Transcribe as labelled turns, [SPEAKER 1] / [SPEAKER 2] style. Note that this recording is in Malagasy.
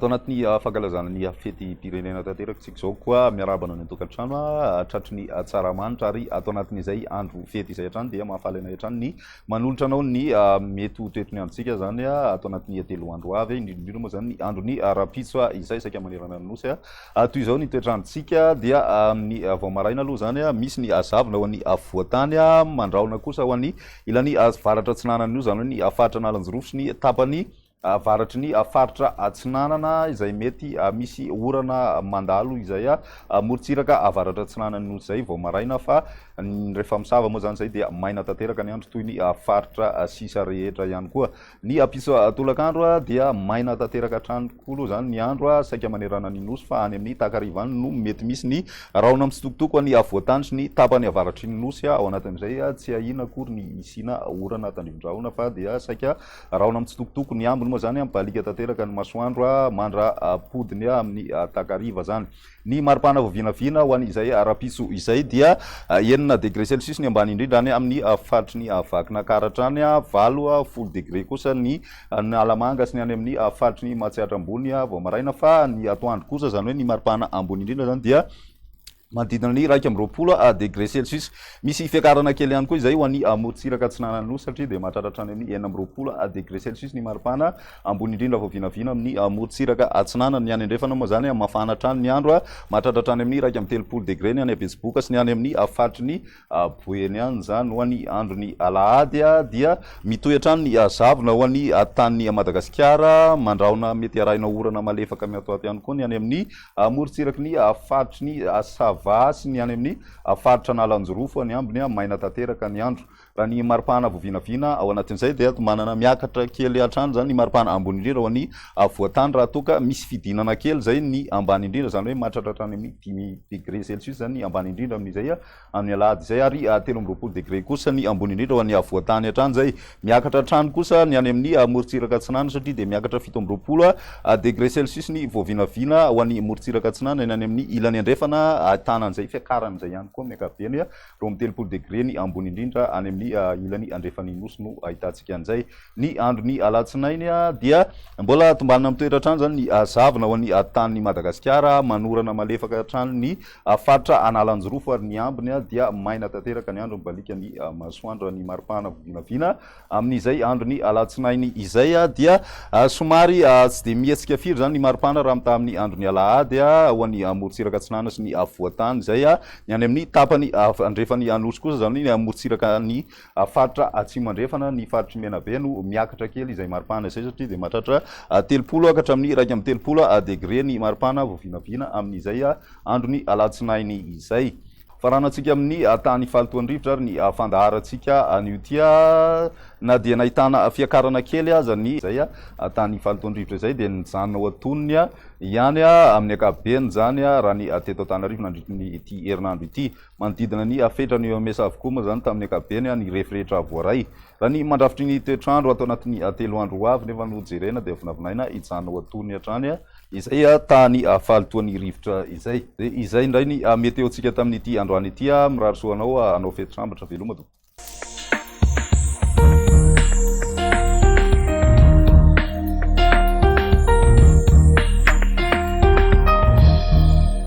[SPEAKER 1] atao anatin'ny fankalazana ny fety pirenena tanteraka zao koa miarabana ny tokantrano tratry ny tsaramanitra ary atao anatin'izay andro fety izay hatrany dia mahafaly anay hatrany ny manolotra anao ny mety ho toetriny androntsika zany atao anatin'ny telo andro avy indrindrindrindra moa zany ny androny rapitso izay saika manerana ny nosy toy izao ny toetrandrontsika dia amin'ny vao maraina aloha zany misy ny azavona ho an'ny voatany mandraona kosa ho an'ny ilany varatra atsinanana io zany hoe ny faritra analanjorofo sy ny tapany varatry ny faritra atsinanana izay mety misy orana mandalo izay morotsiraka avaratra atsinanana nosy zay vao maraina fa rehefa misava moa zany zay dia maina tanteraka ny andro toy ny faritra sisa rehetra ihany koa ny apiso tolakandro dia maina tanteraka hatrany tokoa aloha zany ny andro saika manerana ny nosy fa any amin'ny takariva any no mety misy ny raona mitsitokotoko ny voatany sy ny tapany avaratry ny nosy ao anatin'izay tsy ahina akory ny isina orana tandrivondrahona fa dia saika raona mitsitokotoko ny ambiny moa zany ambalika tanteraka ny masoandro mandra podiny amin'ny takariva zany ny maripana voavinavina ho an'izay rapiso izay dia enina degré celsius ny ambany indrindra any amin'ny faritry ny vakina karatra any 8 degré kosa ny alamanga sy ny any amin'ny faritry ny matsiatra ambony vao maraina fa ny atoandro kosa zany hoe ny maripana ambony indrindra zany dia manodidina ny 2 degré celsius misy fiakarana kely ihany koa izay ho an'ny morotsiraka atsinanana nosy satria dia mahatratra any amin'ny 9 degré celsius ny maripana ambony indrindra vao vinavina amin'ny morotsiraka atsinanana ny any andrefana moa zany mafana hatrany ny andro mahatratra any amin'ny 2 degré ny any abetsiboka sy ny any amin'ny faritry ny boeny any zany ho an'ny androny alahady dia mitohy hatrany ny zavona ho an'ny tany Madagasikara mandraona mety arahina orana malefaka miatoato ihany koa ny any amin'ny morotsiraky ny faritry ny vasy ny any amin'ny faritra analanjorofo ny ambiny maina tanteraka ny andro raha ny maripana voavinavina ao anatin'izay dia manana miakatra kely hatrany zany ny maripana ambony indrindra ho an'ny voatany raha toka misy fidinana kely zay ny ambany indrindra zany hoe mahatratratra any amin'ny 10 degré celsius zany ny ambany indrindra amin'izay amin'ny alahady zay ary 13 degré kosa ny ambony indrindra ho an'ny voatany hatrany zay miakatra hatrany kosa ny any amin'ny morotsiraka atsinana satria dia miakatra 17 degré celsius ny voavinavina ho an'ny morotsiraka atsinana ny any amin'ny ilany andrefana tanan'izay fiakaran'izay ihany koa miakabeny 13 degré ny ambony indrindra any amin'ny ilany andrefan'ny nosy no ahitantsika an'izay ny androny alatsinainy dia mbola tombanina amin'ny toetratrano zany ny zavona ho an'ny tany Madagasikara manorana malefaka hatrany ny faritra analanjorofo ary ny ambiny dia maina tanteraka ny andro mibalika ny masoandro ny maripana voavinavina amin'izay androny alatsinainy izay dia somary tsy de mihetsika firy zany ny maripana raha mita amin'ny androny alahady ho an'ny morotsiraka atsinana sy ny voatany zay ny any amin'ny tapany andrefan'ny anosy kosa zany ny morotsiraka ny faritra atsimo andrefana ny faritry menabe no miakatra kely izay maripana izay satria dia mahatratra 30 hatramin'ny 2 degré ny maripana voavinavina amin'izay androny alatsinainy izay faranantsika amin'ny tany falitoandrivotra ary ny fandaharantsika an'io tia na dia nahitana fiakarana kely aza ny zay tany falitoandrivotra izay dia nijanona ho atonony ihany amin'ny akabeny zany raha ny teto Antananarivo nandritry ity herinandro ity manodidina ny fetrany eo mesa avokoa moa zany tamin'ny akabeny ny rehefirehetra voaray raha ny mandrafitry ny toetrandro atao anatin'ny 3 andro avy nefa no jerena dia vinavinaina hijanona ho atonony hatrany izay tany falitoan'ny rivotra izay indray ny meteo tsika tamin'ity androany ity mirarisoanao anao fety sambatra veloma to